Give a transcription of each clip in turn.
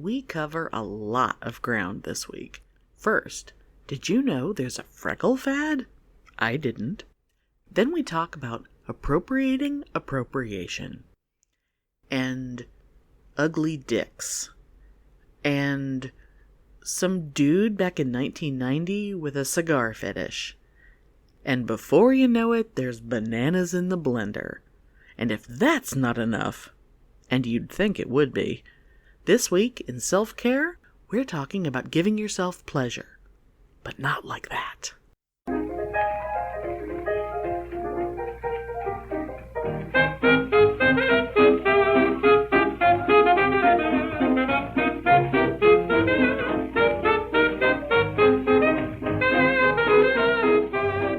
we cover a lot of ground this week. First, did you know there's a freckle fad? I didn't. Then we talk about appropriating appropriation, and ugly dicks, and some dude back in 1990 with a cigar fetish. And before you know it, there's bananas in the blender. And if that's not enough, and you'd think it would be, this week in self-care, we're talking about giving yourself pleasure. But not like that.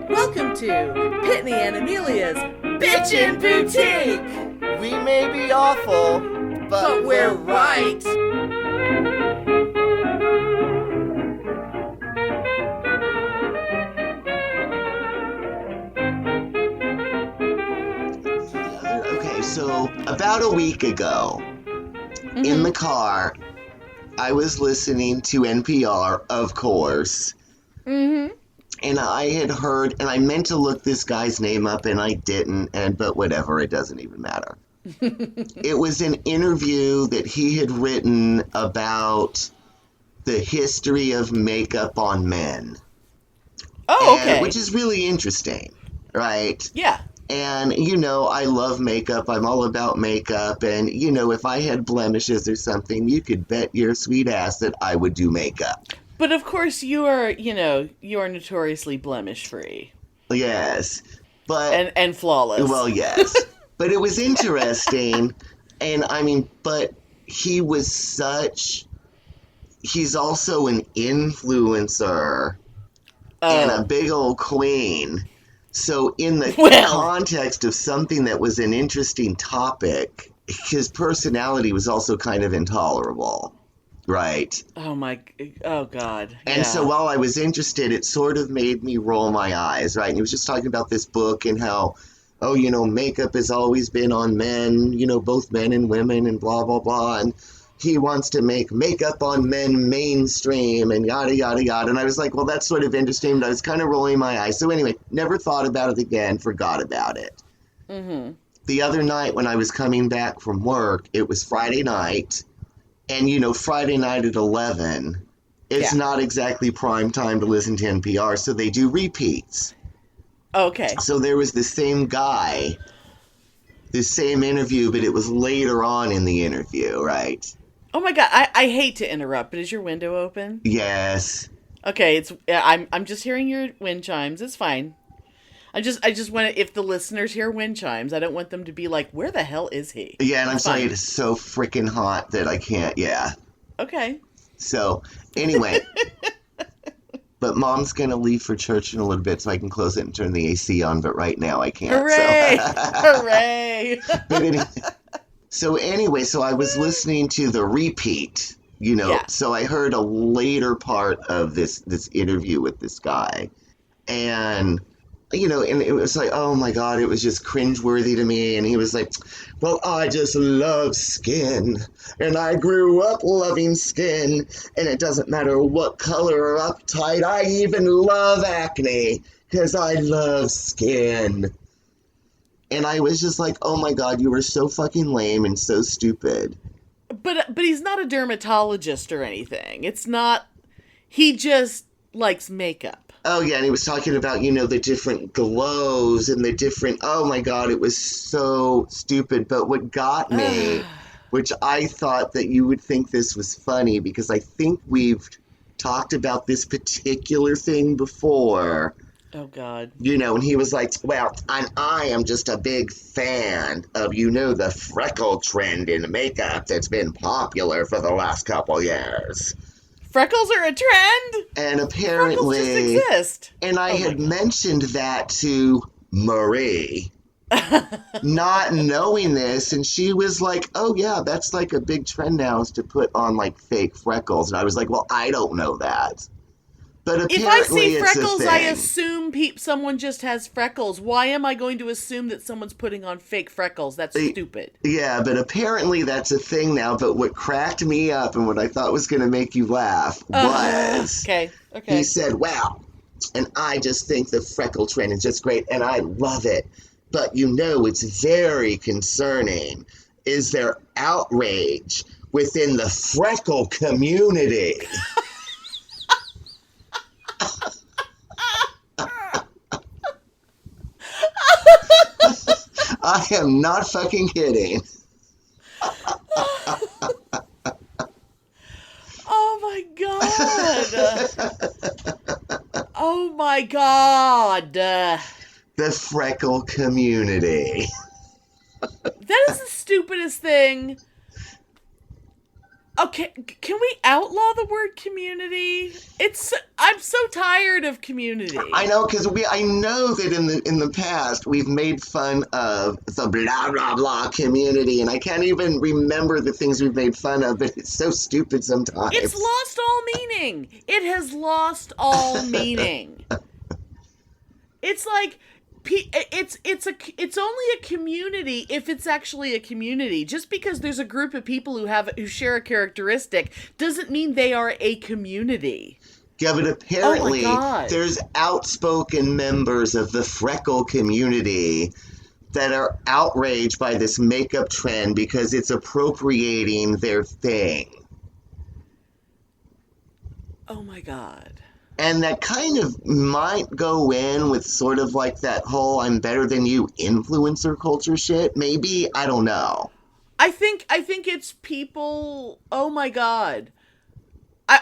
Welcome to Pitney and Amelia's Bitchin' Boutique! We may be awful, but we're right! Okay, so about a week ago, in the car, I was listening to NPR, of course. And I had heard, and I meant to look this guy's name up, and I didn't, but whatever, it doesn't even matter. It was an interview that he had written about the history of makeup on men. Oh, okay. Which is really interesting, right? Yeah. And, I love makeup. I'm all about makeup. And, if I had blemishes or something, you could bet your sweet ass that I would do makeup. But of course you are notoriously blemish-free. Yes. But and flawless. Well, yes. But it was interesting. And but he was he's also an influencer and a big old queen. So in the context of something that was an interesting topic, his personality was also kind of intolerable. Right. Oh God. And so while I was interested, it sort of made me roll my eyes, right? And he was just talking about this book and how, makeup has always been on men, both men and women and blah, blah, blah. And he wants to make makeup on men mainstream and yada, yada, yada. And I was like, well, that's sort of interesting, but I was kind of rolling my eyes. So anyway, never thought about it again, forgot about it. Mm-hmm. The other night when I was coming back from work, it was Friday night. And, Friday night at 11, it's not exactly prime time to listen to NPR, so they do repeats. Okay. So there was the same guy, the same interview, but it was later on in the interview, right? Oh my God, I hate to interrupt, but is your window open? Yes. Okay, I'm just hearing your wind chimes. It's fine. I just want to, if the listeners hear wind chimes, I don't want them to be like, where the hell is he? Yeah, and I'm sorry, it's so freaking hot that I can't, Okay. So, anyway, but Mom's going to leave for church in a little bit so I can close it and turn the AC on, but right now I can't. Hooray! Hooray! So anyway, so I was listening to the repeat, so I heard a later part of this interview with this guy, and... and it was like, oh my God, it was just cringeworthy to me. And he was like, well, I just love skin. And I grew up loving skin. And it doesn't matter what color or uptight. I even love acne because I love skin. And I was just like, oh my God, you were so fucking lame and so stupid. But he's not a dermatologist or anything. It's not, he just likes makeup. Oh, yeah, and he was talking about, the different glows and the different... Oh, my God, it was so stupid. But what got me, which I thought that you would think this was funny, because I think we've talked about this particular thing before. Oh, God. And he was like, well, I am just a big fan of, the freckle trend in makeup that's been popular for the last couple years. Freckles are a trend? And apparently... Freckles just exist. And I had mentioned that to Marie, not knowing this, and she was like, oh yeah, that's like a big trend now is to put on like fake freckles. And I was like, well, I don't know that. But If I apparently see it's a freckles, I thing. assume someone just has freckles. Why am I going to assume that someone's putting on fake freckles? That's stupid. Yeah, but apparently that's a thing now. But what cracked me up and what I thought was going to make you laugh was Okay. he said, wow, and I just think the freckle trend is just great and I love it. But you know, it's very concerning. Is there outrage within the freckle community? I am not fucking kidding. Oh my god. Oh my god. The freckle community. That is the stupidest thing. Okay, can we outlaw the word community? I'm so tired of community. I know, because I know that in the past we've made fun of the blah blah blah community, and I can't even remember the things we've made fun of, but it's so stupid sometimes. It's lost all meaning. It has lost all meaning. It's like it's only a community if it's actually a community. Just because there's a group of people who share a characteristic doesn't mean they are a community. Yeah, but apparently there's outspoken members of the freckle community that are outraged by this makeup trend because it's appropriating their thing. Oh my god. And that kind of might go in with sort of like that whole I'm better than you influencer culture shit. Maybe, I don't know. I think it's people, oh my god.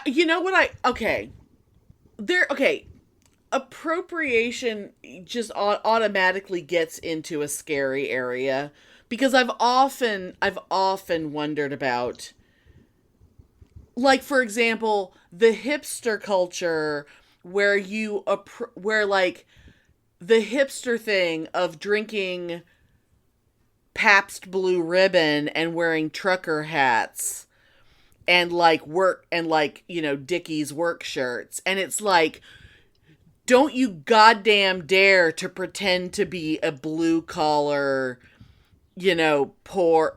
You know what okay. Appropriation just automatically gets into a scary area because I've often wondered about, like, for example, the hipster culture where like the hipster thing of drinking Pabst Blue Ribbon and wearing trucker hats and like Dickies work shirts. And it's like, don't you goddamn dare to pretend to be a blue collar, poor,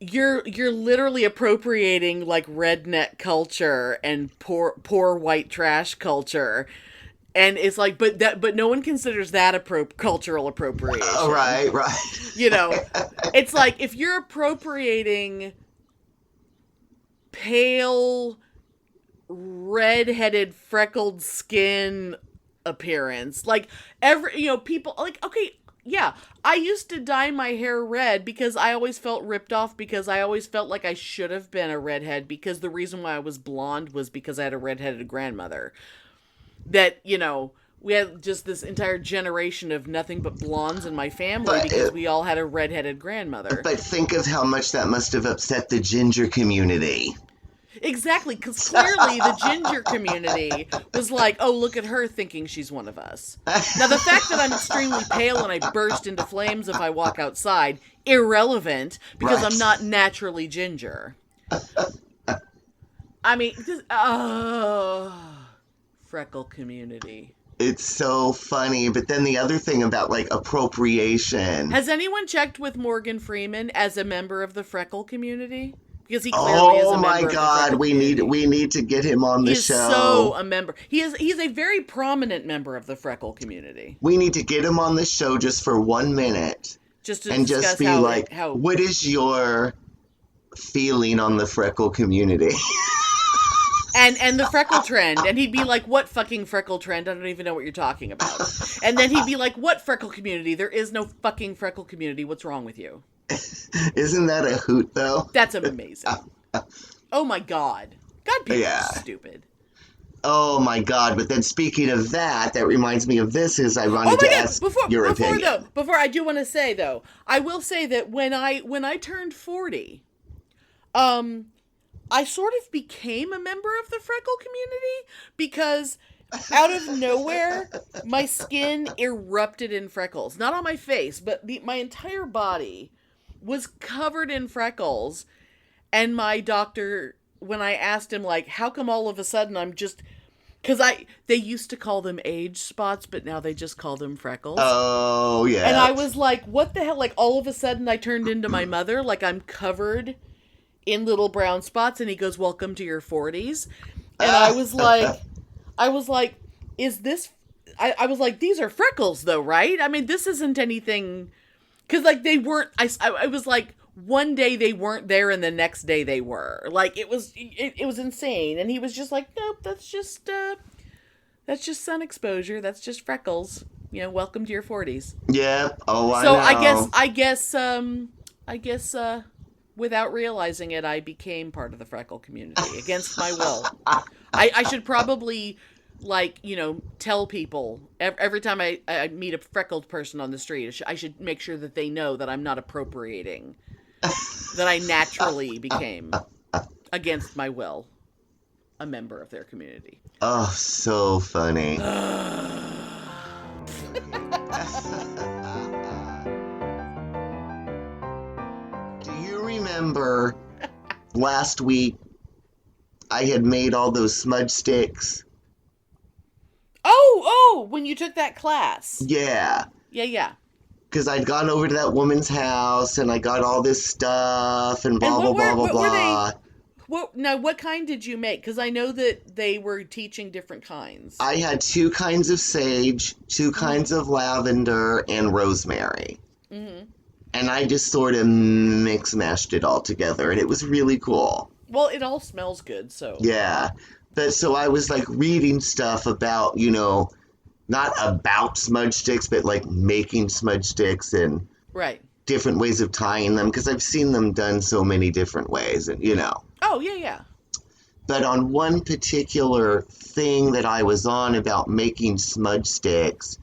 you're literally appropriating like redneck culture and poor white trash culture, and it's like, but no one considers that cultural appropriation. Oh, right. It's like if you're appropriating pale, red-headed, freckled skin appearance, like people like, okay. Yeah, I used to dye my hair red because I always felt ripped off because I always felt like I should have been a redhead because the reason why I was blonde was because I had a redheaded grandmother. That, we had just this entire generation of nothing but blondes in my family because we all had a redheaded grandmother. But think of how much that must have upset the ginger community. Exactly, because clearly the ginger community was like, oh, look at her thinking she's one of us. Now, the fact that I'm extremely pale and I burst into flames if I walk outside, irrelevant, because I'm not naturally ginger. I mean, freckle community. It's so funny, but then the other thing about, like, appropriation. Has anyone checked with Morgan Freeman as a member of the freckle community? Because he clearly is a member. Oh my god, we need to get him on the show. He's so a member. He's a very prominent member of the freckle community. We need to get him on the show just for 1 minute. Just be like, what is your feeling on the freckle community? And the freckle trend. And he'd be like, what fucking freckle trend? I don't even know what you're talking about. And then he'd be like, what freckle community? There is no fucking freckle community. What's wrong with you? Isn't that a hoot, though? That's amazing. Oh my god. God, people are stupid. Oh my god, but then speaking of that reminds me of this, is I wanted to ask your opinion. Before I do want to say, though, I will say that when I turned 40, I sort of became a member of the freckle community because out of nowhere, my skin erupted in freckles. Not on my face, but my entire body was covered in freckles. And my doctor, when I asked him, like, how come all of a sudden I'm just Because they used to call them age spots, but now they just call them freckles. Oh, yeah. And I was like, what the hell? Like, all of a sudden I turned into my mother. Like, I'm covered in little brown spots. And he goes, welcome to your 40s. And I was like, is this... I was like, these are freckles, though, right? I mean, this isn't anything... Because, like, they weren't... I was like... One day they weren't there, and the next day they were. Like, it was insane. And he was just like, nope, that's just sun exposure. That's just freckles. You know, welcome to your 40s. Yeah. Oh, I know. So I guess, without realizing it, I became part of the freckle community against my will. I should probably, like, you know, tell people every time I meet a freckled person on the street, I should make sure that they know that I'm not appropriating. That I naturally became, against my will, a member of their community. Oh, so funny. Do you remember last week I had made all those smudge sticks? Oh, when you took that class. Yeah. Yeah. Because I'd gone over to that woman's house and I got all this stuff and blah, blah. What kind did you make? Because I know that they were teaching different kinds. I had 2 kinds of sage, 2 kinds of lavender, and rosemary. Mm-hmm. And I just sort of mix-mashed it all together, and it was really cool. Well, it all smells good, so... Yeah. But so I was, like, reading stuff about, you know... Not about smudge sticks, but like making smudge sticks and different ways of tying them, because I've seen them done so many different ways, and you know. Oh, yeah. But on one particular thing that I was on about making smudge sticks,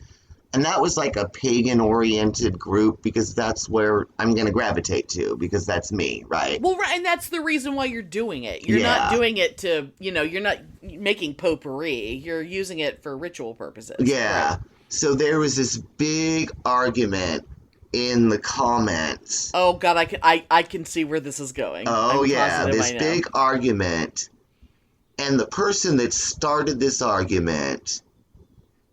and that was like a pagan-oriented group, because that's where I'm going to gravitate to, because that's me, right? Well, right, and that's the reason why you're doing it. You're not doing it to, you know, you're not making potpourri. You're using it for ritual purposes. Yeah. Right? So there was this big argument in the comments. Oh, God, I can see where this is going. Oh, yeah, this big argument. And the person that started this argument...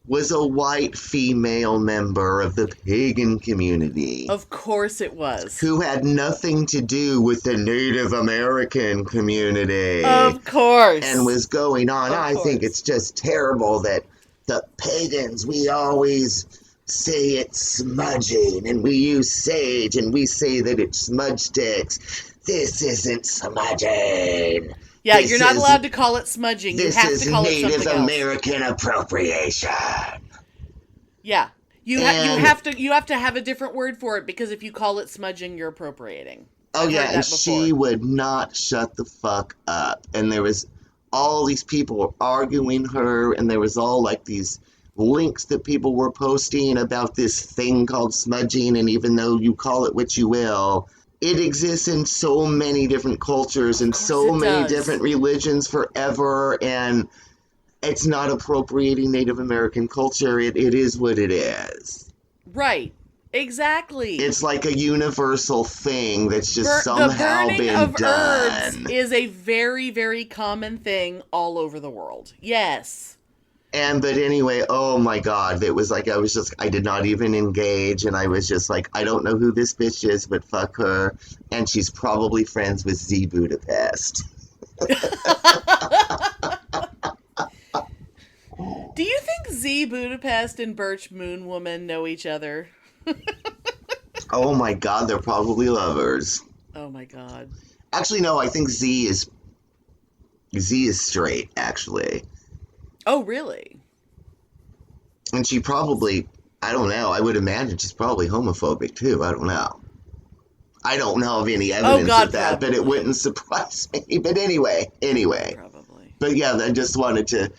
was a white female member of the pagan community. Of course it was. Who had nothing to do with the Native American community. Of course. And was going on, I think it's just terrible that the pagans, we always say it's smudging, and we use sage, and we say that it's smudge sticks. This isn't smudging. Yeah, you're not allowed to call it smudging. You have to call it something else. This is Native American appropriation. Yeah, you have to have a different word for it, because if you call it smudging, you're appropriating. Oh yeah, and she would not shut the fuck up. And there was all these people were arguing her, and there was all like these links that people were posting about this thing called smudging, and even though you call it what you will, it exists in so many different cultures and so many different religions forever, and it's not appropriating Native American culture. It is what it is. Right. Exactly. It's like a universal thing that's just somehow been done. The burning of herbs is a very, very common thing all over the world. Yes. But anyway, oh my God, it was like, I did not even engage, and I was just like, I don't know who this bitch is, but fuck her, and she's probably friends with Z Budapest. Do you think Z Budapest and Birch Moon Woman know each other? Oh my God, they're probably lovers. Oh my God. Actually, no, I think Z is straight, actually. Oh, really? And she probably, I don't know, I would imagine she's probably homophobic too. I don't know. I don't know of any evidence of that, but it wouldn't surprise me. But anyway. Probably. But yeah, I just wanted to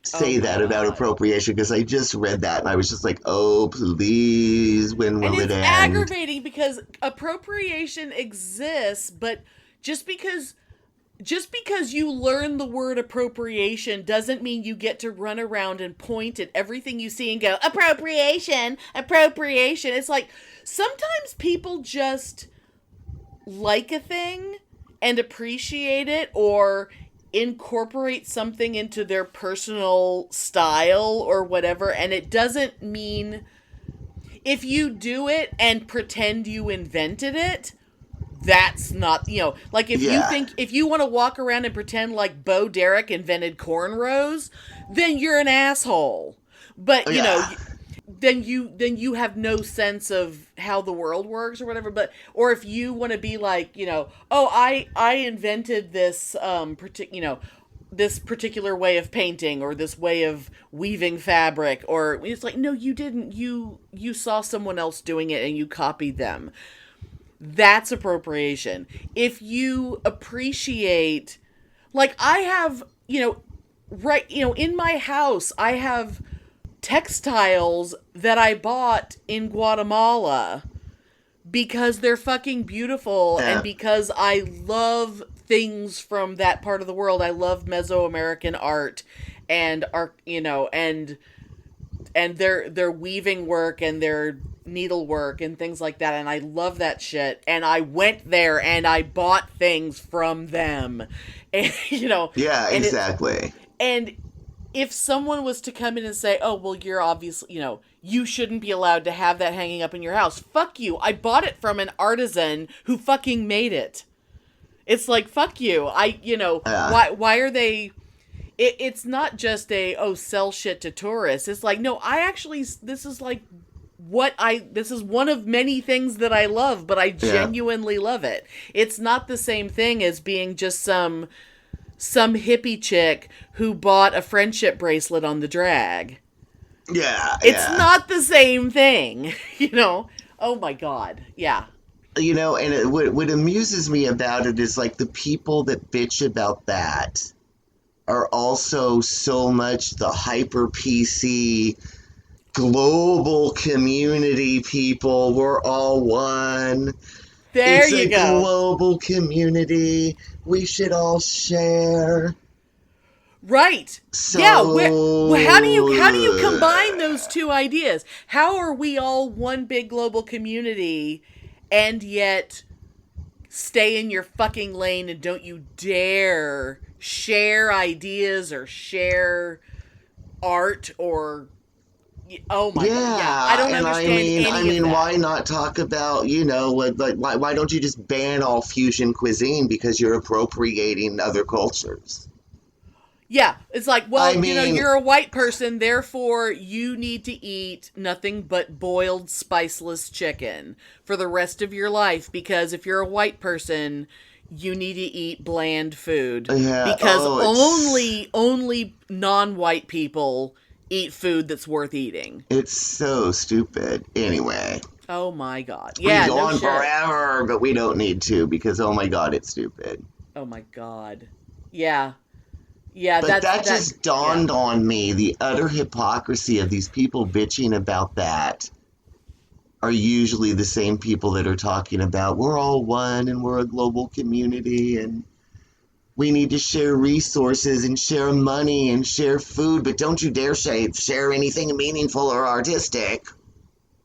say that about appropriation, because I just read that and I was just like, oh, please, when will it end? And it's aggravating because appropriation exists, but just because you learn the word appropriation doesn't mean you get to run around and point at everything you see and go, appropriation. It's like, sometimes people just like a thing and appreciate it, or incorporate something into their personal style or whatever, and it doesn't mean if you do it and pretend you invented it, that's not, like if you think, if you want to walk around and pretend like Bo Derek invented cornrows, then you're an asshole. But, then you have no sense of how the world works or whatever. But, or if you want to be like, oh, I invented this, this particular way of painting or this way of weaving fabric, or it's like, no, you didn't. You saw someone else doing it and you copied them. That's appropriation. If you appreciate, like I have, in my house, I have textiles that I bought in Guatemala because they're fucking beautiful and because I love things from that part of the world. I love Mesoamerican art and and their weaving work and their needlework and things like that, and I love that shit. And I went there and I bought things from them, and exactly. And if someone was to come in and say, "Oh, well, you're obviously, you shouldn't be allowed to have that hanging up in your house," fuck you. I bought it from an artisan who fucking made it. It's like, fuck you. Why are they? It's not just sell shit to tourists. It's like, no, this is like this is one of many things that I love, but I genuinely love it. It's not the same thing as being just some hippie chick who bought a friendship bracelet on the drag. Yeah. It's not the same thing, Oh my God. Yeah. And what amuses me about it is like the people that bitch about that are also so much the hyper PC global community people. We're all one. There you go. It's a global community. We should all share. Right. So, yeah. How do you combine those two ideas? How are we all one big global community and yet stay in your fucking lane and don't you dare share ideas or share art or... Oh my God! Yeah, I don't understand any of that. Why not talk about why don't you just ban all fusion cuisine because you're appropriating other cultures? Yeah, it's like, well, you're a white person, therefore you need to eat nothing but boiled spiceless chicken for the rest of your life, because if you're a white person, you need to eat bland food because only non-white people eat food that's worth eating. It's so stupid. Anyway. Oh my God. Yeah, we go on forever, but we don't need to because, oh my God, it's stupid. Oh my God. Yeah. Yeah, but that just dawned on me, the utter hypocrisy of these people bitching about that are usually the same people that are talking about we're all one and we're a global community and we need to share resources and share money and share food, but don't you dare share anything meaningful or artistic.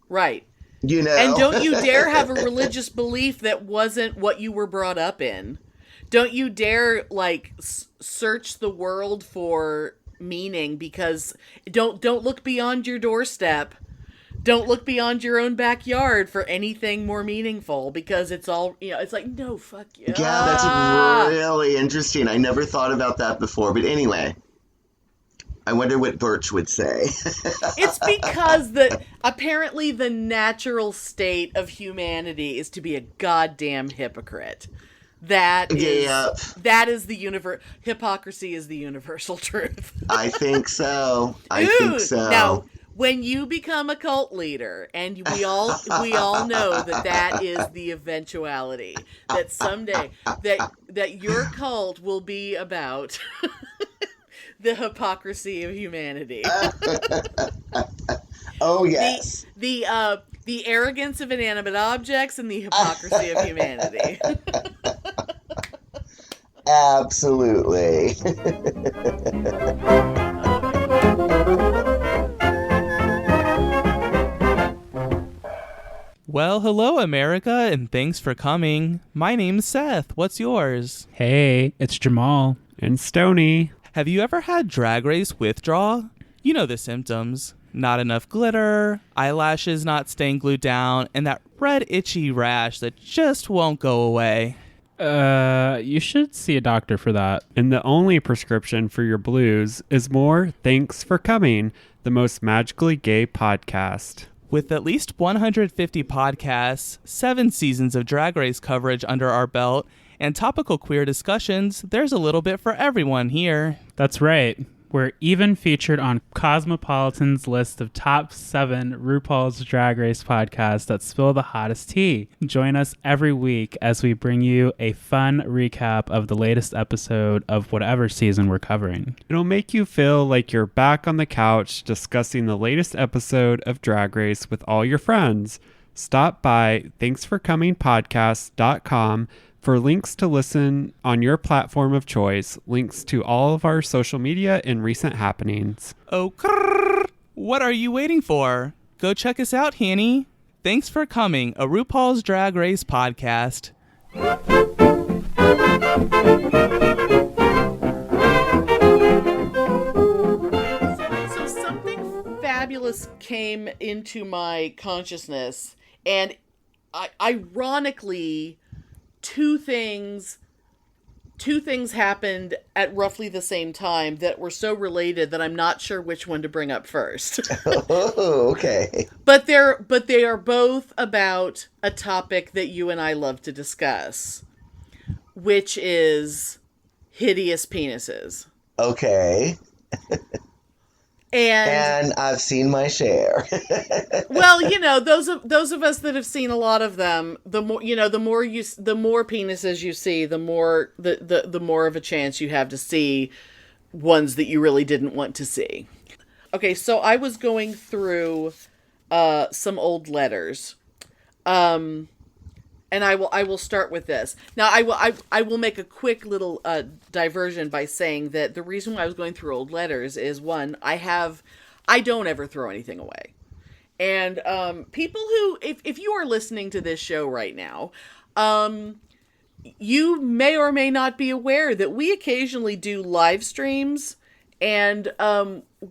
Right. And don't you dare have a religious belief that wasn't what you were brought up in. Don't you dare, search the world for meaning, because don't look beyond your doorstep. Don't look beyond your own backyard for anything more meaningful, because it's all, it's like, no, fuck you. Yeah, that's really interesting. I never thought about that before. But anyway, I wonder what Birch would say. It's because apparently the natural state of humanity is to be a goddamn hypocrite. That is the universe. Hypocrisy is the universal truth. I think so. I think so. Now, when you become a cult leader, and we all know that is the eventuality, that someday that your cult will be about the hypocrisy of humanity. Oh yes. The arrogance of inanimate objects and the hypocrisy of humanity. Absolutely. Well, hello, America, and thanks for coming. My name's Seth. What's yours? Hey, it's Jamal. And Stony. Have you ever had Drag Race withdrawal? You know the symptoms. Not enough glitter, eyelashes not staying glued down, and that red itchy rash that just won't go away. You should see a doctor for that. And the only prescription for your blues is more Thanks for Coming, the most magically gay podcast. With at least 150 podcasts, 7 seasons of Drag Race coverage under our belt, and topical queer discussions, there's a little bit for everyone here. That's right. We're even featured on Cosmopolitan's list of top 7 RuPaul's Drag Race podcasts that spill the hottest tea. Join us every week as we bring you a fun recap of the latest episode of whatever season we're covering. It'll make you feel like you're back on the couch discussing the latest episode of Drag Race with all your friends. Stop by thanksforcomingpodcast.com for links to listen on your platform of choice, links to all of our social media and recent happenings. Oh, what are you waiting for? Go check us out, Hanny. Thanks for Coming, a RuPaul's Drag Race podcast. So something fabulous came into my consciousness, and ironically, two things happened at roughly the same time that were so related that I'm not sure which one to bring up first. Oh, okay. But they are both about a topic that you and I love to discuss, which is hideous penises. Okay. And I've seen my share. Well, you know, those of us that have seen a lot of them, the more penises you see, the more the more of a chance you have to see ones that you really didn't want to see. Okay, so I was going through some old letters. And I will start with this. Now I will make a quick little diversion by saying that the reason why I was going through old letters is, one, I don't ever throw anything away. And people who, if you are listening to this show right now, you may or may not be aware that we occasionally do live streams, and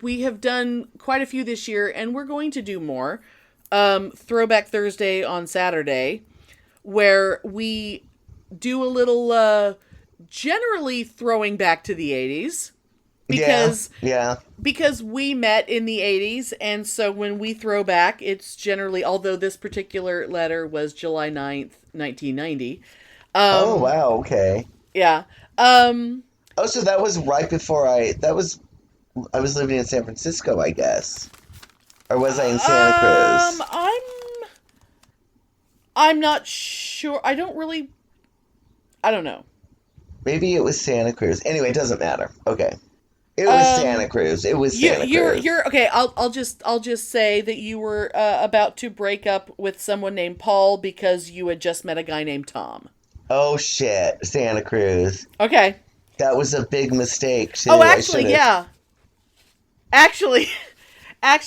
we have done quite a few this year, and we're going to do more. Throwback Thursday on Saturday, where we do a little, generally throwing back to the 80s. Because we met in the 80s, and so when we throw back, it's generally, although this particular letter was July 9th, 1990. Oh, wow, okay. Yeah. So that was right before I was living in San Francisco, I guess. Or was I in Santa Cruz? I'm not sure. I don't know. Maybe it was Santa Cruz. Anyway, it doesn't matter. Okay. It was Santa Cruz. It was Santa Cruz. You're okay. I'll just say that you were about to break up with someone named Paul because you had just met a guy named Tom. Oh shit, Santa Cruz. Okay. That was a big mistake too. Oh, actually, yeah. Actually, I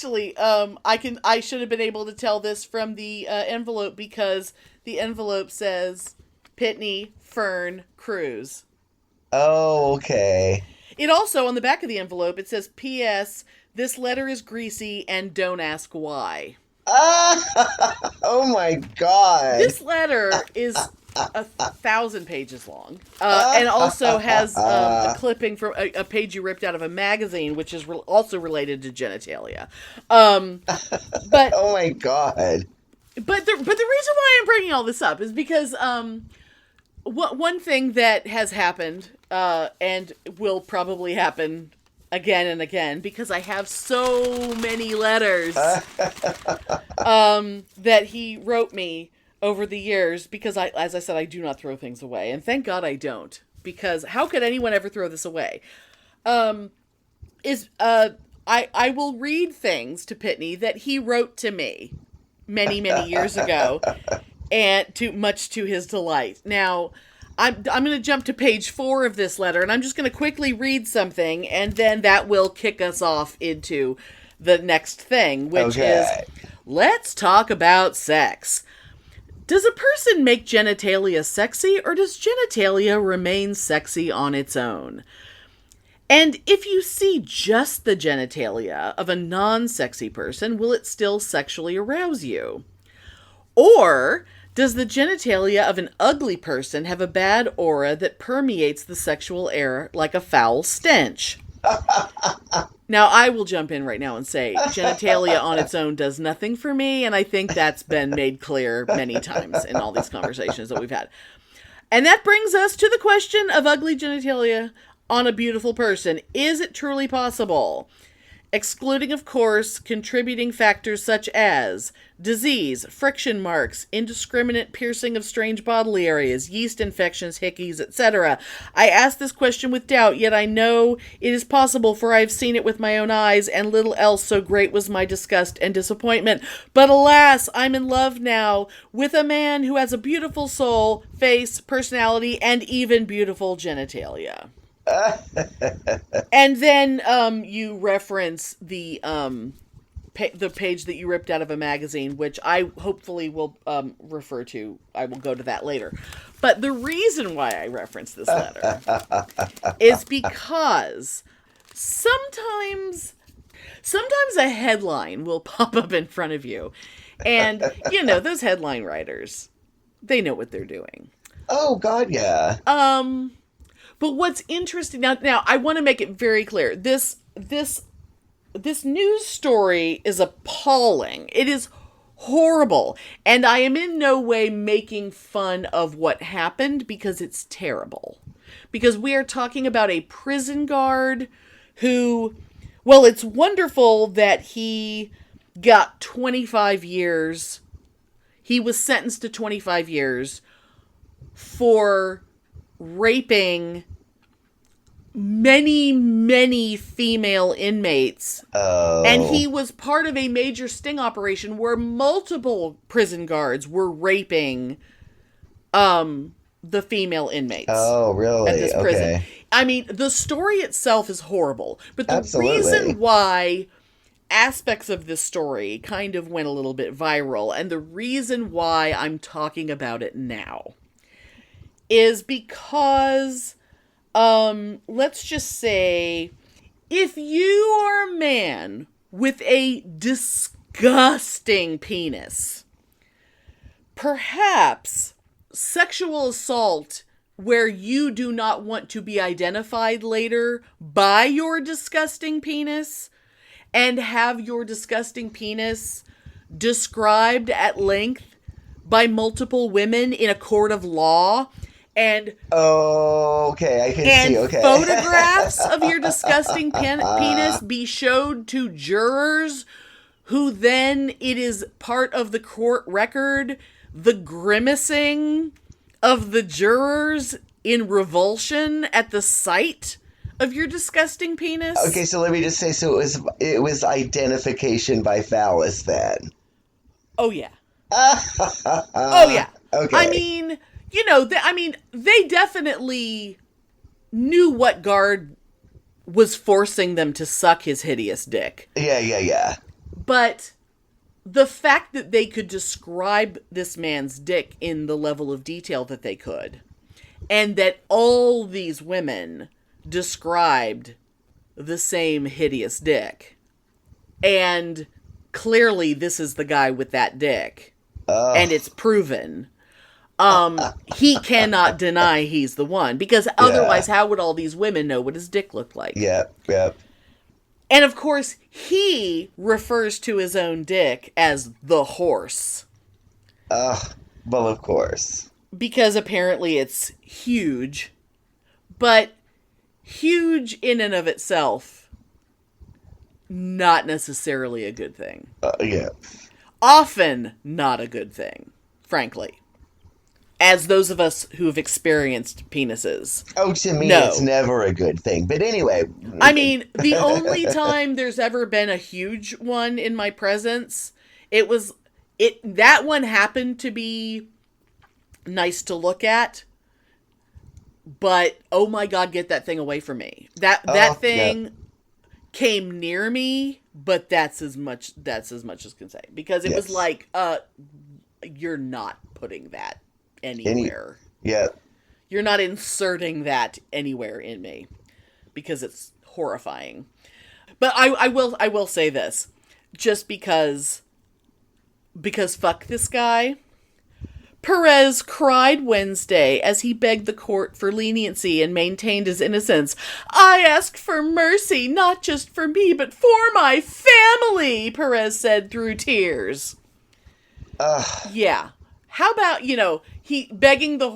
should have been able to tell this from the envelope, because the envelope says Pitney Fern Cruz. Oh, okay. It also, on the back of the envelope, it says, P.S. This letter is greasy and don't ask why. Oh my God. This letter is 1,000 pages long, and also has a clipping from a page you ripped out of a magazine, which is also related to genitalia. But oh my God. But the reason why I'm bringing all this up is because one thing that has happened and will probably happen again and again, because I have so many letters that he wrote me over the years, because as I said, I do not throw things away, and thank God I don't, because how could anyone ever throw this away? I will read things to Pitney that he wrote to me many years ago, and much to his delight. Now, I'm going to jump to page 4 of this letter, and I'm just going to quickly read something, and then that will kick us off into the next thing, which is, let's talk about sex. Does a person make genitalia sexy, or does genitalia remain sexy on its own? And if you see just the genitalia of a non-sexy person, will it still sexually arouse you? Or does the genitalia of an ugly person have a bad aura that permeates the sexual air like a foul stench? Now, I will jump in right now and say genitalia on its own does nothing for me, and I think that's been made clear many times in all these conversations that we've had. And that brings us to the question of ugly genitalia on a beautiful person. Is it truly possible? Excluding, of course, contributing factors such as disease, friction marks, indiscriminate piercing of strange bodily areas, yeast infections, hickeys, etc. I ask this question with doubt, yet I know it is possible, for I have seen it with my own eyes, and little else, so great was my disgust and disappointment. But alas, I'm in love now with a man who has a beautiful soul, face, personality, and even beautiful genitalia. And then you reference the page that you ripped out of a magazine, which I hopefully will refer to. I will go to that later. But the reason why I reference this letter is because sometimes a headline will pop up in front of you. And, you know, those headline writers, they know what they're doing. Oh, God, yeah. But what's interesting now I want to make it very clear. This news story is appalling. It is horrible. And I am in no way making fun of what happened, because it's terrible. Because we are talking about a prison guard who, well, it's wonderful that he got 25 years. He was sentenced to 25 years for raping many female inmates. Oh. And he was part of a major sting operation where multiple prison guards were raping the female inmates. Oh, really? At this prison. Okay. I mean, the story itself is horrible, but the Absolutely. reason why aspects of this story kind of went a little bit viral, and the reason why I'm talking about it now, is because, let's just say, if you are a man with a disgusting penis, perhaps sexual assault where you do not want to be identified later by your disgusting penis, and have your disgusting penis described at length by multiple women in a court of law, and okay, I can see. Okay, photographs of your disgusting penis be showed to jurors, who then, it is part of the court record, the grimacing of the jurors in revulsion at the sight of your disgusting penis. Okay, so let me just say, so it was identification by phallus then. Oh yeah. Oh yeah. Okay. I mean, you know, they definitely knew what guard was forcing them to suck his hideous dick. Yeah. But the fact that they could describe this man's dick in the level of detail that they could, and that all these women described the same hideous dick, and clearly this is the guy with that dick, and it's proven, he cannot deny he's the one, because otherwise how would all these women know what his dick looked like? Yep. And of course, he refers to his own dick as the horse. Well, of course. Because apparently it's huge. But huge in and of itself, not necessarily a good thing. Yeah. Often not a good thing, frankly. As those of us who have experienced penises. Oh, to me, No. It's never a good thing. But anyway. I mean, the only time there's ever been a huge one in my presence, that one happened to be nice to look at. But, oh my God, get that thing away from me. That thing came near me, but that's as much as can say. Because it was like you're not putting that anywhere. Yeah. You're not inserting that anywhere in me because it's horrifying. But I will say this, just because fuck this guy. Perez cried Wednesday as he begged the court for leniency and maintained his innocence. I asked for mercy, not just for me, but for my family, Perez said through tears. Yeah. How about, he begging the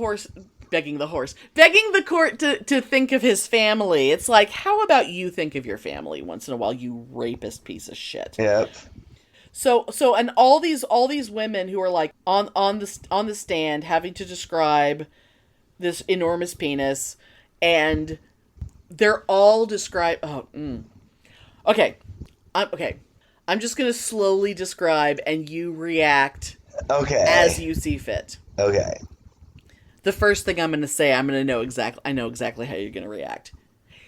court to think of his family. It's like, how about you think of your family once in a while, you rapist piece of shit? Yep. So, and all these women who are like on the stand having to describe this enormous penis, and they're all describe. Okay, I'm just gonna slowly describe, and you react. Okay. As you see fit. Okay. The first thing I'm gonna say, I know exactly how you're gonna react.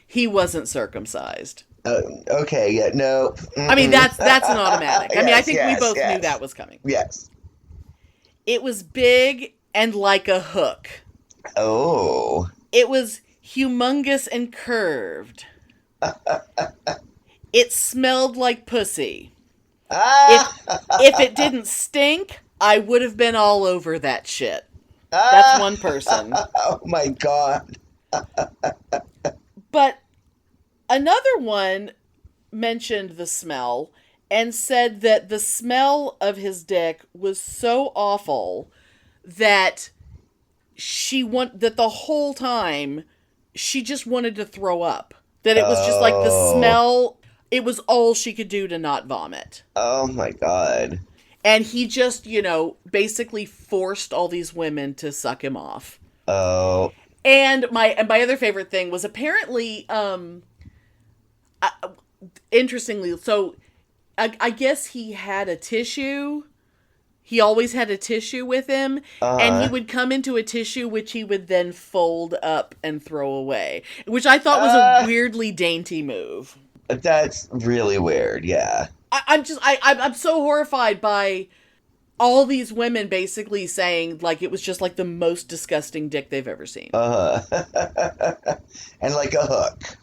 He wasn't circumcised. Okay, yeah, no. I mean, that's an automatic. I mean, I think we both knew that was coming. Yes. It was big and like a hook. Oh. It was humongous and curved. It smelled like pussy. If it didn't stink, I would have been all over that shit. That's one person. Oh my God. But another one mentioned the smell and said that the smell of his dick was so awful that that the whole time she just wanted to throw up. That it was just like the smell, it was all she could do to not vomit. Oh my God. And he just, basically forced all these women to suck him off. Oh. And my other favorite thing was apparently, interestingly, so I guess he had a tissue. He always had a tissue with him, and he would come into a tissue which he would then fold up and throw away, which I thought was a weirdly dainty move. That's really weird, yeah. I'm so horrified by all these women basically saying like it was just like the most disgusting dick they've ever seen. And like a hook.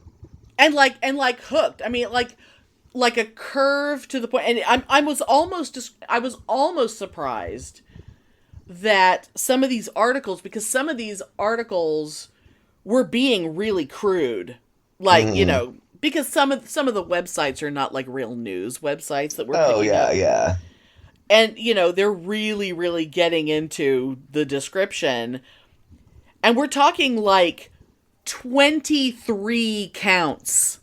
And like hooked. I mean, like a curve to the point. And I was almost surprised that some of these articles, because some of these articles were being really crude, like because some of the websites are not like real news websites that we're picking up. Yeah. And they're really, really getting into the description, and we're talking like 23 counts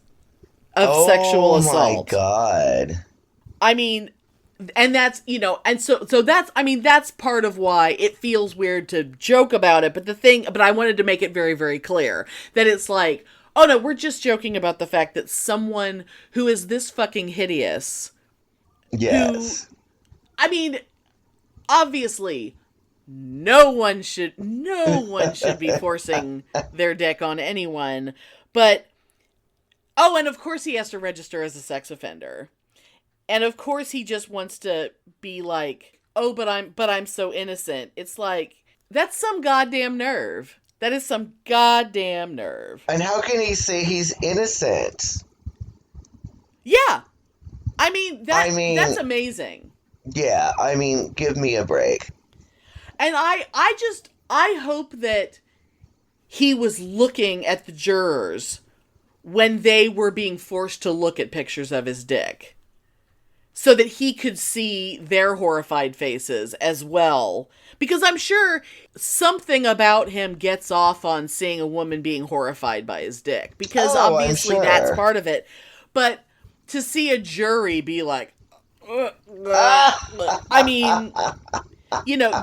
of sexual assault. Oh my God. I mean, and that's, and so that's, I mean, that's part of why it feels weird to joke about it. But I wanted to make it very, very clear that it's like, oh no, we're just joking about the fact that someone who is this fucking hideous. Yes. I mean, obviously, no one should be forcing their dick on anyone, but and of course he has to register as a sex offender. And of course he just wants to be like, "Oh, but I'm so innocent." It's like, that's some goddamn nerve. That is some goddamn nerve. And how can he say he's innocent? Yeah. I mean, that's amazing. Yeah, I mean, give me a break. And I hope that he was looking at the jurors when they were being forced to look at pictures of his dick, so that he could see their horrified faces as well. Because I'm sure something about him gets off on seeing a woman being horrified by his dick. Because obviously that's part of it. But to see a jury be like, I mean,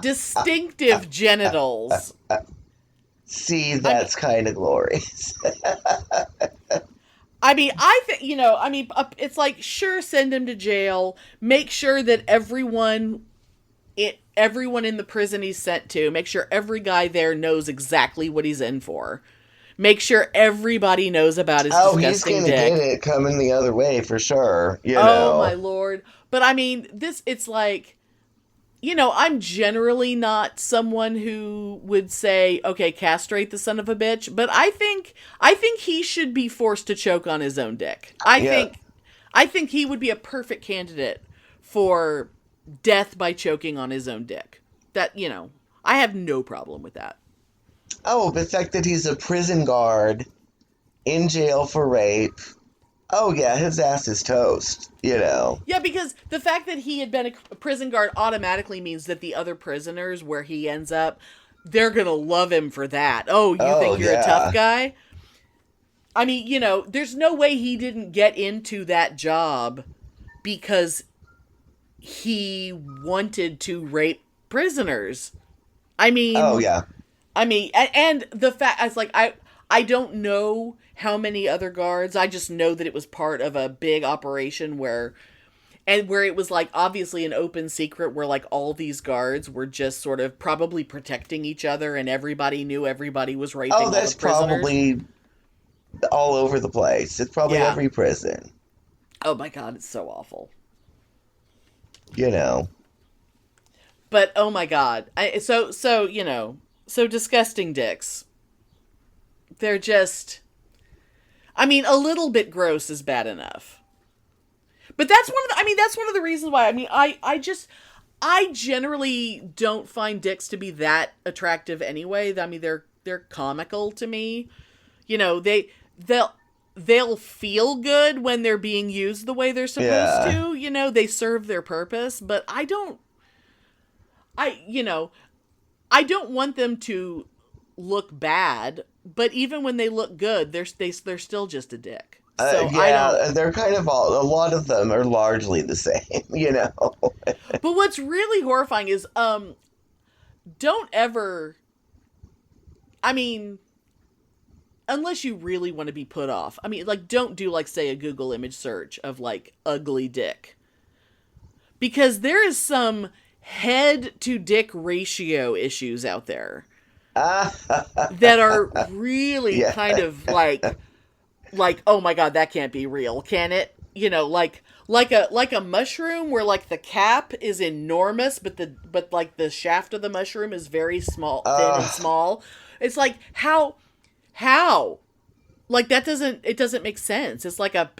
distinctive genitals. See, that's kind of glorious. I mean, I think, it's like, sure, send him to jail. Make sure that everyone in the prison he's sent to, make sure every guy there knows exactly what he's in for. Make sure everybody knows about his disgusting dick. He's going to get it coming the other way for sure. Oh, my Lord. But I mean, it's like, I'm generally not someone who would say, okay, castrate the son of a bitch, but I think he should be forced to choke on his own dick. I think he would be a perfect candidate for death by choking on his own dick. That, I have no problem with that. Oh, the fact that he's a prison guard in jail for rape. Oh, yeah, his ass is toast, Yeah, because the fact that he had been a prison guard automatically means that the other prisoners where he ends up, they're going to love him for that. Oh, you think you're a tough guy? I mean, there's no way he didn't get into that job because he wanted to rape prisoners. I mean... Oh, yeah. I mean, and the fact, it's like, I don't know how many other guards. I just know that it was part of a big operation where it was like obviously an open secret where like all these guards were just sort of probably protecting each other and everybody knew everybody was raping all the prisoners. Probably all over the place. It's probably every prison. Oh my God, it's so awful. But oh my God. So disgusting dicks. They're just... I mean, a little bit gross is bad enough. But that's one of the reasons why, I generally don't find dicks to be that attractive anyway. I mean, they're comical to me. They'll feel good when they're being used the way they're supposed to. They serve their purpose, but I don't want them to look bad, but even when they look good, they're still just a dick. So they're kind of a lot of them are largely the same, But what's really horrifying is, don't ever, unless you really want to be put off. Don't do say a Google image search of ugly dick. Because there is some head to dick ratio issues out there that are really kind of like, oh my God, that can't be real, can it? Like a mushroom where the cap is enormous, but the shaft of the mushroom is very small, thin and small. It's like how it doesn't make sense. It's like a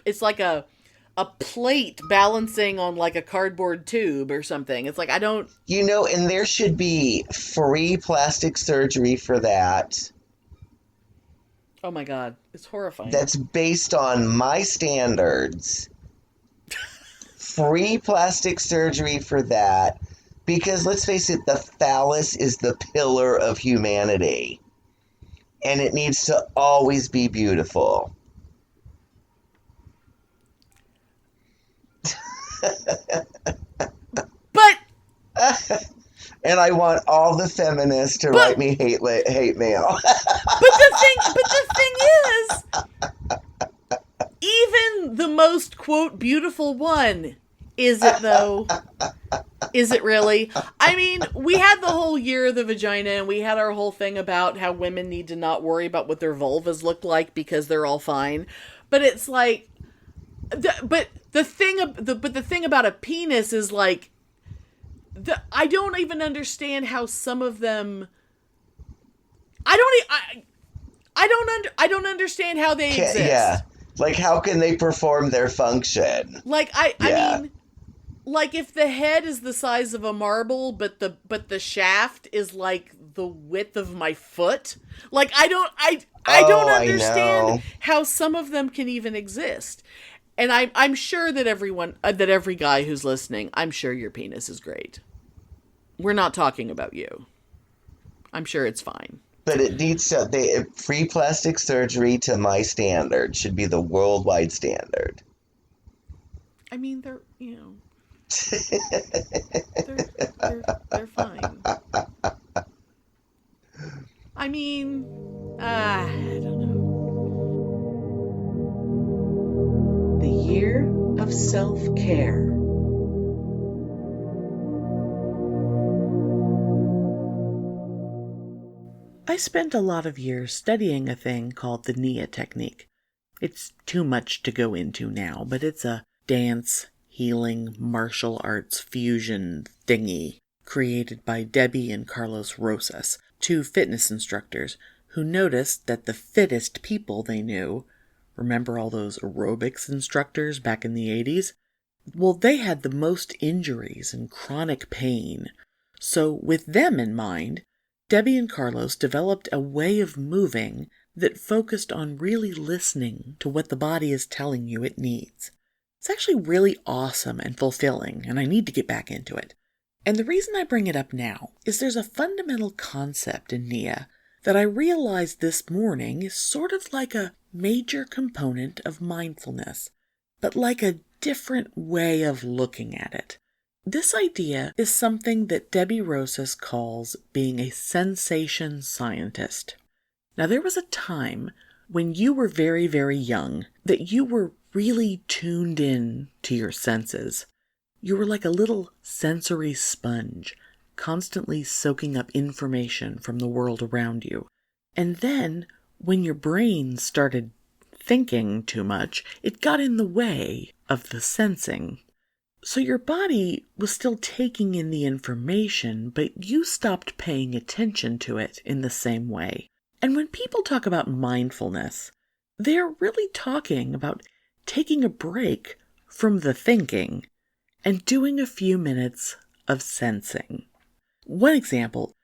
plate balancing on a cardboard tube or something. It's like, I don't... and there should be free plastic surgery for that. Oh my God, it's horrifying. That's based on my standards. Free plastic surgery for that. Because let's face it, the phallus is the pillar of humanity. And it needs to always be beautiful. But and I want all the feminists to write me hate mail. But the thing is, even the most quote beautiful one, is it though? Is it really? We had the whole year of the vagina, and we had our whole thing about how women need to not worry about what their vulvas look like because they're all fine. But it's like, the thing about a penis is I don't even understand how some of them. I don't understand how they exist. Yeah, how can they perform their function? I mean, if the head is the size of a marble, but the shaft is the width of my foot. I don't understand how some of them can even exist. And I'm sure that every guy who's listening, I'm sure your penis is great. We're not talking about you. I'm sure it's fine. But it needs free plastic surgery to my standard should be the worldwide standard. They're they're fine. I don't know. The year of self-care. I spent a lot of years studying a thing called the Nia technique. It's too much to go into now, but it's a dance, healing, martial arts fusion thingy. created by Debbie and Carlos Rosas, two fitness instructors who noticed that the fittest people they knew, remember all those aerobics instructors back in the 80s? Well, they had the most injuries and chronic pain. So with them in mind, Debbie and Carlos developed a way of moving that focused on really listening to what the body is telling you it needs. It's actually really awesome and fulfilling, and I need to get back into it. And the reason I bring it up now is there's a fundamental concept in NIA that I realized this morning is sort of like a major component of mindfulness, but like a different way of looking at it. This idea is something that Debbie Rosas calls being a sensation scientist. Now, there was a time when you were very, very young that you were really tuned in to your senses. You were like a little sensory sponge, constantly soaking up information from the world around you. And then, when your brain started thinking too much, it got in the way of the sensing. So your body was still taking in the information, but you stopped paying attention to it in the same way. And when people talk about mindfulness, they're really talking about taking a break from the thinking and doing a few minutes of sensing. One example,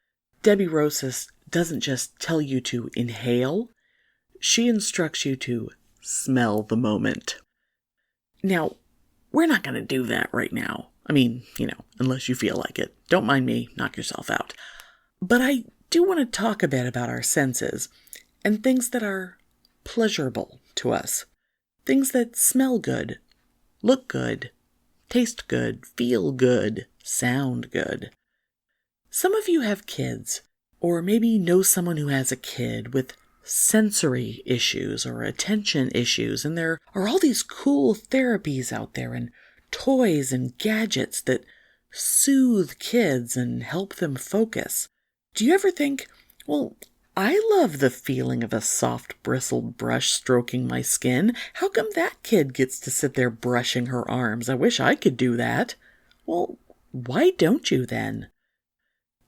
Debbie Rosas doesn't just tell you to inhale, she instructs you to smell the moment. Now, we're not going to do that right now. I mean, unless you feel like it. Don't mind me, knock yourself out. But I do want to talk a bit about our senses and things that are pleasurable to us. Things that smell good, look good, taste good, feel good, sound good. Some of you have kids, or maybe know someone who has a kid with sensory issues or attention issues, and there are all these cool therapies out there and toys and gadgets that soothe kids and help them focus. Do you ever think, well, I love the feeling of a soft bristled brush stroking my skin. How come that kid gets to sit there brushing her arms? I wish I could do that. Well, why don't you then?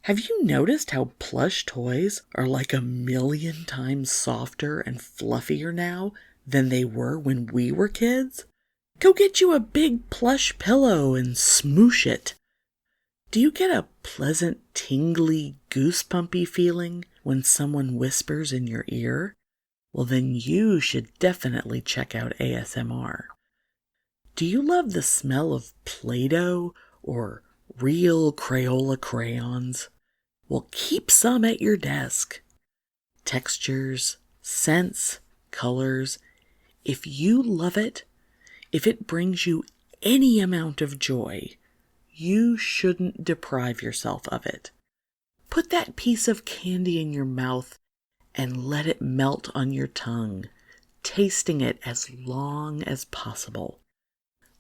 Have you noticed how plush toys are like 1,000,000 times softer and fluffier now than they were when we were kids? Go get you a big plush pillow and smoosh it. Do you get a pleasant, tingly, goosebumpy feeling when someone whispers in your ear? Well, then you should definitely check out ASMR. Do you love the smell of Play-Doh or real Crayola crayons? Well, keep some at your desk. Textures, scents, colors. If you love it, if it brings you any amount of joy, you shouldn't deprive yourself of it. Put that piece of candy in your mouth and let it melt on your tongue, tasting it as long as possible.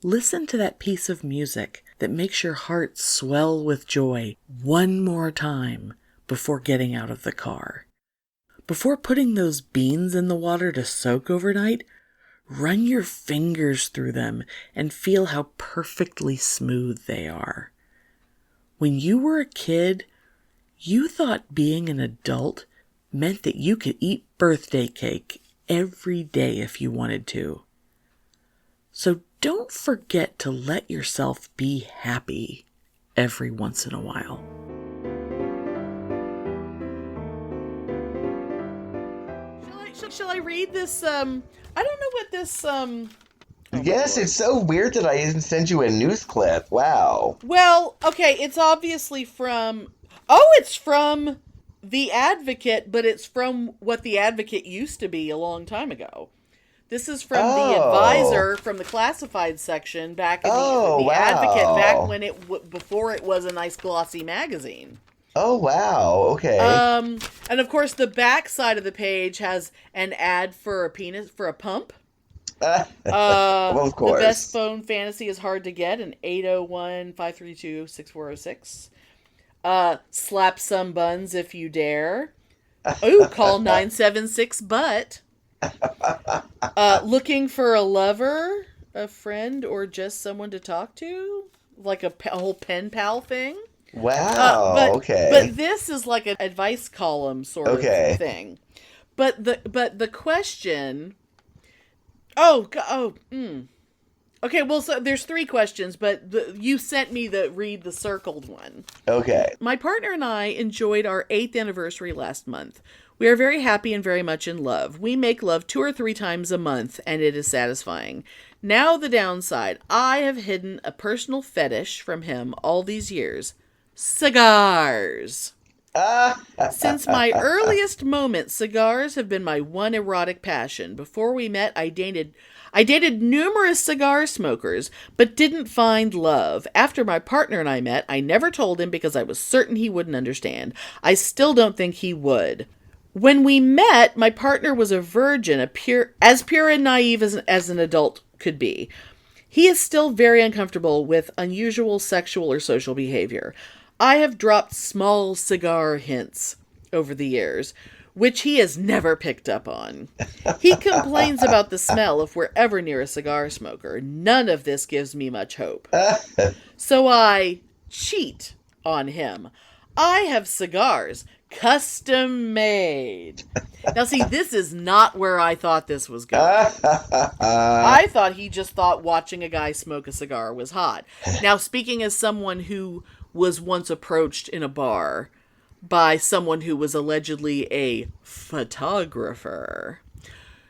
Listen to that piece of music that makes your heart swell with joy one more time before getting out of the car. Before putting those beans in the water to soak overnight, run your fingers through them and feel how perfectly smooth they are. When you were a kid, you thought being an adult meant that you could eat birthday cake every day if you wanted to. So don't forget to let yourself be happy every once in a while. Shall I read this? I don't know what this. Yes, it's so weird that I didn't send you a news clip. Wow. Well, okay, it's obviously from. Oh, it's from The Advocate, but it's from what The Advocate used to be a long time ago. This is from The Advisor, from the classified section back in the Advocate, back when before it was a nice glossy magazine. Oh, wow. Okay. And of course, the back side of the page has an ad for a pump. Well, of course. The best phone fantasy is hard to get, an 801-532-6406. Slap some buns if you dare. Ooh, call 976-BUTT. Looking for a lover, a friend, or just someone to talk to? Like a whole pen pal thing? Wow. Okay. But this is like an advice column sort of thing. But the question. Okay, well, so there's 3 questions, but you sent me read the circled one. Okay. My partner and I enjoyed our 8th anniversary last month. We are very happy and very much in love. We make love 2 or 3 times a month, and it is satisfying. Now the downside. I have hidden a personal fetish from him all these years. Cigars. Since my earliest moments, cigars have been my one erotic passion. Before we met, I dated numerous cigar smokers, but didn't find love. After my partner and I met, I never told him because I was certain he wouldn't understand. I still don't think he would. When we met, my partner was a virgin, as pure and naive as an adult could be. He is still very uncomfortable with unusual sexual or social behavior. I have dropped small cigar hints over the years, which he has never picked up on. He complains about the smell if we're ever near a cigar smoker. None of this gives me much hope. So I cheat on him. I have cigars, custom made. Now see, this is not where I thought this was going. I thought he just thought watching a guy smoke a cigar was hot. Now, speaking as someone who was once approached in a bar by someone who was allegedly a photographer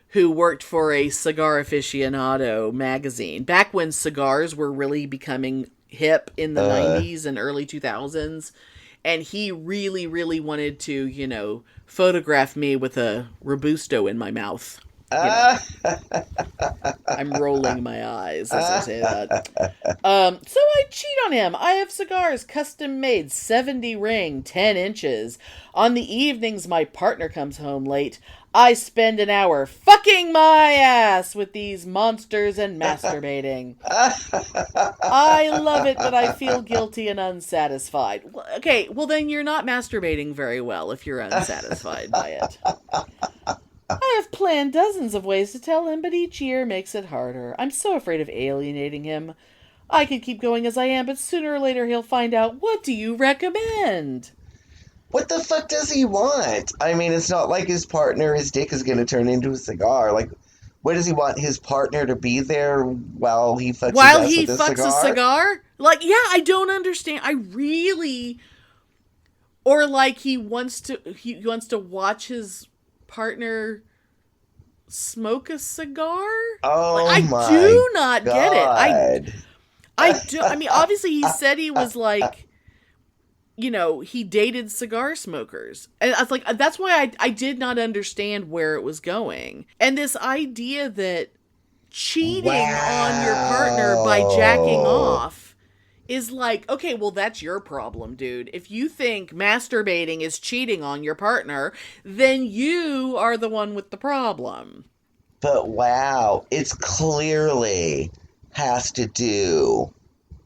who worked for a Cigar Aficionado magazine back when cigars were really becoming hip in the 90s and early 2000s. And he really, really wanted to, photograph me with a Robusto in my mouth. I'm rolling my eyes as I say that. So I cheat on him. I have cigars custom made, 70 ring, 10 inches. On the evenings my partner comes home late, I spend an hour fucking my ass with these monsters and masturbating. I love it, but I feel guilty and unsatisfied. Okay, well then you're not masturbating very well if you're unsatisfied by it. I have planned dozens of ways to tell him, but each year makes it harder. I'm so afraid of alienating him. I could keep going as I am, but sooner or later he'll find out. What do you recommend? What the fuck does he want? I mean, it's not like his dick is going to turn into a cigar. Like, what does he want? His partner to be there while he fucks a cigar? Like, yeah, I don't understand. I really... Or like he wants to watch his partner smoke a cigar? Oh, like, I do not God. get it. I do. I mean, obviously he said he was like, he dated cigar smokers. And I was like, that's why I did not understand where it was going. And this idea that cheating on your partner by jacking off is like, okay, well, that's your problem, dude. If you think masturbating is cheating on your partner, then you are the one with the problem. But wow, it's clearly has to do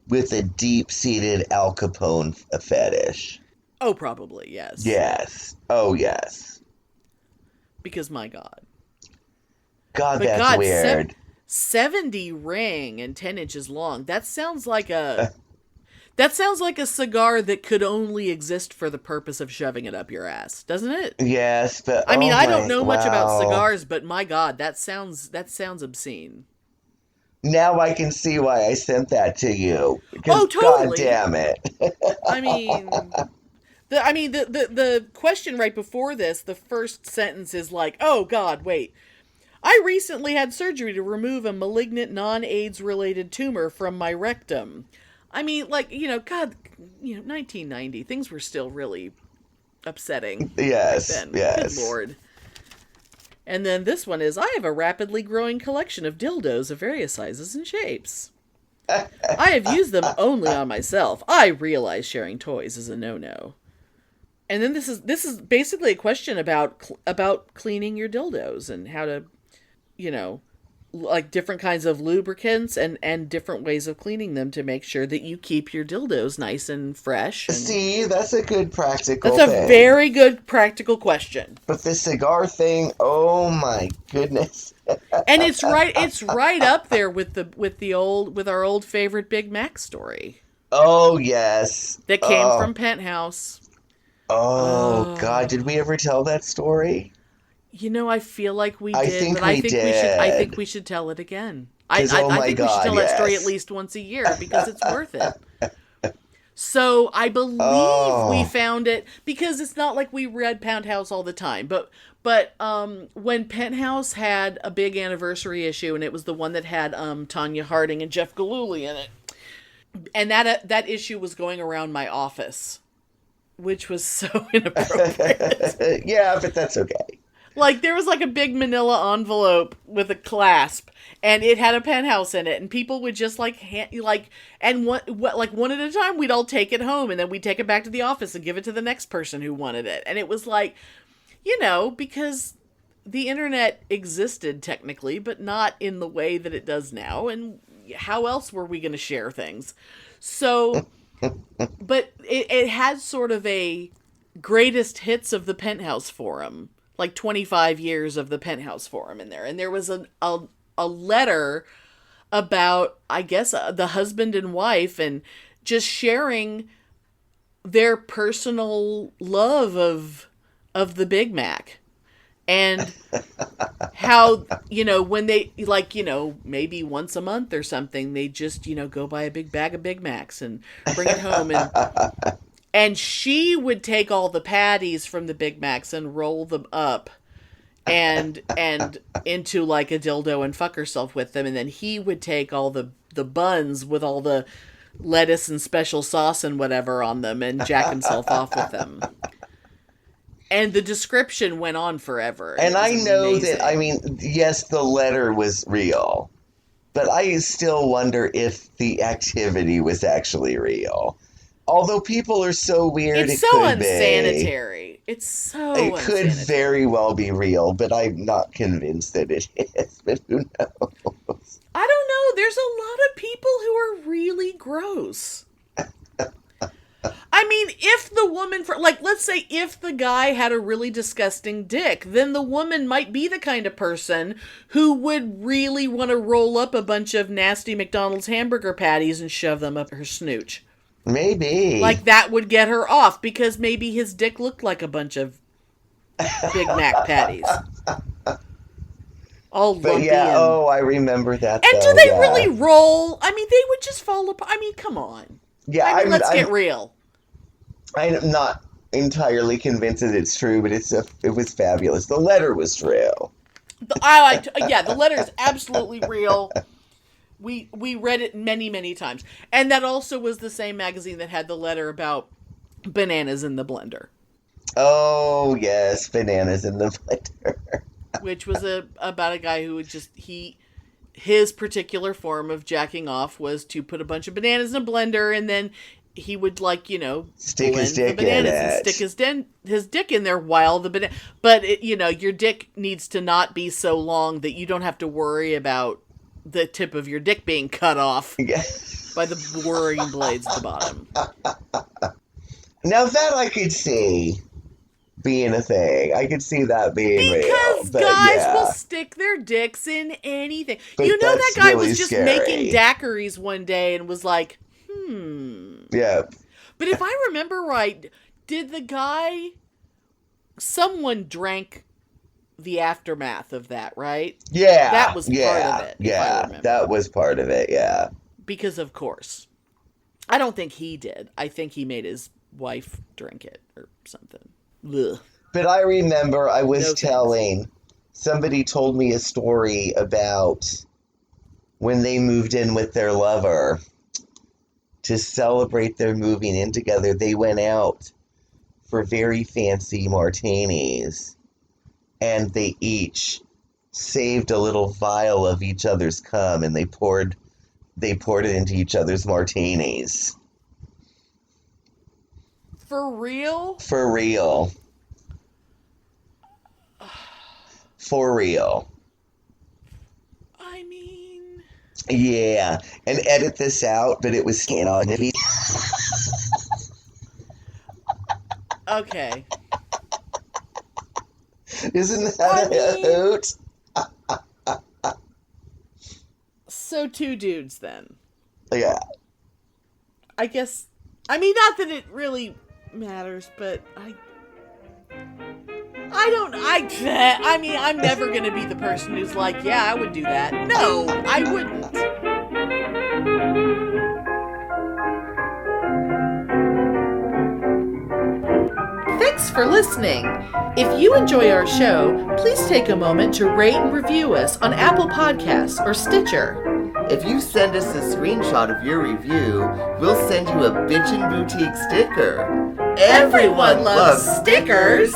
with a deep-seated Al Capone fetish. Oh, probably, yes. Yes. Oh, yes. Because, my God. God, but that's weird. 70 ring and 10 inches long. That sounds like a cigar that could only exist for the purpose of shoving it up your ass, doesn't it? Yes, but I mean, I don't know much about cigars, but my God, that sounds obscene. Now I can see why I sent that to you. Oh, totally. God damn it. I mean, the question right before this, the first sentence is like, oh God, wait. I recently had surgery to remove a malignant non-AIDS related tumor from my rectum. I mean, like, God, 1990, things were still really upsetting. Yes, back then. yes. Good Lord. And then this one is, I have a rapidly growing collection of dildos of various sizes and shapes. I have used them only on myself. I realize sharing toys is a no-no. And then this is basically a question about cleaning your dildos and how to, like different kinds of lubricants and different ways of cleaning them to make sure that you keep your dildos nice and fresh. And see, that's a good practical thing. That's a very good practical question. But the cigar thing, oh my goodness. And it's right up there with our old favorite Big Mac story. Oh, yes. that came from Penthouse. Oh, God. Did we ever tell that story? You know, I feel like we I did, think but I we think we should. I think did. we should tell it again. Because, oh I my think we should God, tell that story at yes. least once a year because it's worth it. So I believe we Oh. found it because it's not like we read Penthouse all the time, but when Penthouse had a big anniversary issue, and it was the one that had Tanya Harding and Jeff Gillooly in it, and that issue was going around my office, which was so inappropriate. Yeah, but that's okay. Like, there was like a big manila envelope with a clasp, and it had a Penthouse in it, and people would just like and one at a time, we'd all take it home, and then we'd take it back to the office and give it to the next person who wanted it. And it was like, you know, because the internet existed technically, but not in the way that it does now, and how else were we going to share things? So, but it had sort of a greatest hits of the Penthouse forum, like 25 years of the Penthouse forum in there. And there was a letter about, I guess, the husband and wife, and just sharing their personal love of the Big Mac. And how, you know, when they, like, you know, maybe once a month or something, they just, you know, go buy a big bag of Big Macs and bring it home. And she would take all the patties from the Big Macs and roll them up and into like a dildo and fuck herself with them. And then he would take all the buns with all the lettuce and special sauce and whatever on them and jack himself off with them. And the description went on forever. And I know amazing. that, I mean, yes, the letter was real, but I still wonder if the activity was actually real. Although people are so weird, It's it so could unsanitary. It's so be. It could unsanitary. very well be real, but I'm not convinced that it is. But who knows? I don't know. There's a lot of people who are really gross. I mean, if the woman, let's say if the guy had a really disgusting dick, then the woman might be the kind of person who would really want to roll up a bunch of nasty McDonald's hamburger patties and shove them up her snooch. Maybe. Like, that would get her off, because maybe his dick looked like a bunch of Big Mac patties. All But lumpy yeah, and... I remember that. And though, do they yeah. really roll? I mean, they would just fall apart. I mean, come on. Yeah, I mean, let's get real. I'm not entirely convinced that it's true, but it was fabulous. The letter was true. The letter is absolutely real. We read it many, many times. And that also was the same magazine that had the letter about bananas in the blender. Oh, yes, bananas in the blender. Which was about a guy who would just, his particular form of jacking off was to put a bunch of bananas in a blender, and then he would, like, you know, stick his dick the bananas in and it. stick his dick in there while the banana. But you know, your dick needs to not be so long that you don't have to worry about the tip of your dick being cut off by the whirring blades at the bottom. Now that I could see being a thing. I could see that being real. Because But guys yeah. will stick their dicks in anything. But You know, that that's guy really was just scary. making daiquiris one day and was like, Yeah. But if I remember right, did the guy... Someone drank the aftermath of that, right? Yeah. That was part of it, if I Yeah. remember. That was part of it, yeah. Because, of course. I don't think he did. I think he made his wife drink it or something. Ugh. But I remember I was No telling, somebody told me a story about when they moved in with their lover to celebrate their moving in together. They went out for very fancy martinis, and they each saved a little vial of each other's cum, and they poured it into each other's martinis. For real? For real. For real. I mean... Yeah. And edit this out, but it was Okay. Isn't that a hoot? So 2 dudes then. Yeah. I guess, I mean, not that it really matters, but I mean, I'm never going to be the person who's like, yeah, I would do that. No, I wouldn't. Thanks for listening. If you enjoy our show, please take a moment to rate and review us on Apple Podcasts or Stitcher. If you send us a screenshot of your review, we'll send you a Bitchin' Boutique sticker. Everyone loves stickers!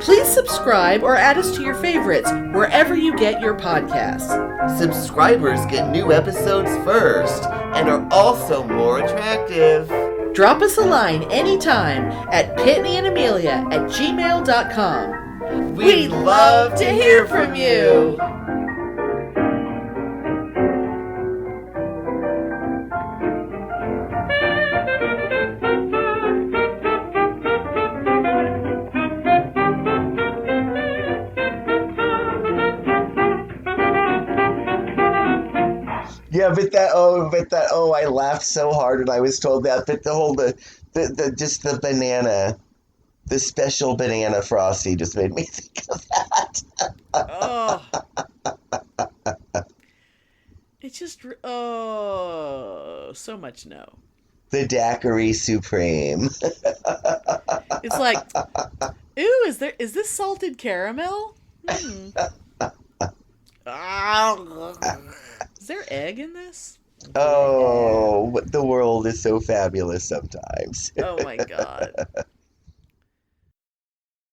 Please subscribe or add us to your favorites wherever you get your podcasts. Subscribers get new episodes first and are also more attractive. Drop us a line anytime at PitneyAndAmelia@gmail.com. We'd love to hear from you! Yeah, I laughed so hard when I was told that. But just the banana, the special banana Frosty just made me think of that. Oh. It's just, so much no. The daiquiri supreme. It's like, ooh, is this salted caramel? Is there egg in this? Oh, the world is so fabulous sometimes. Oh my God.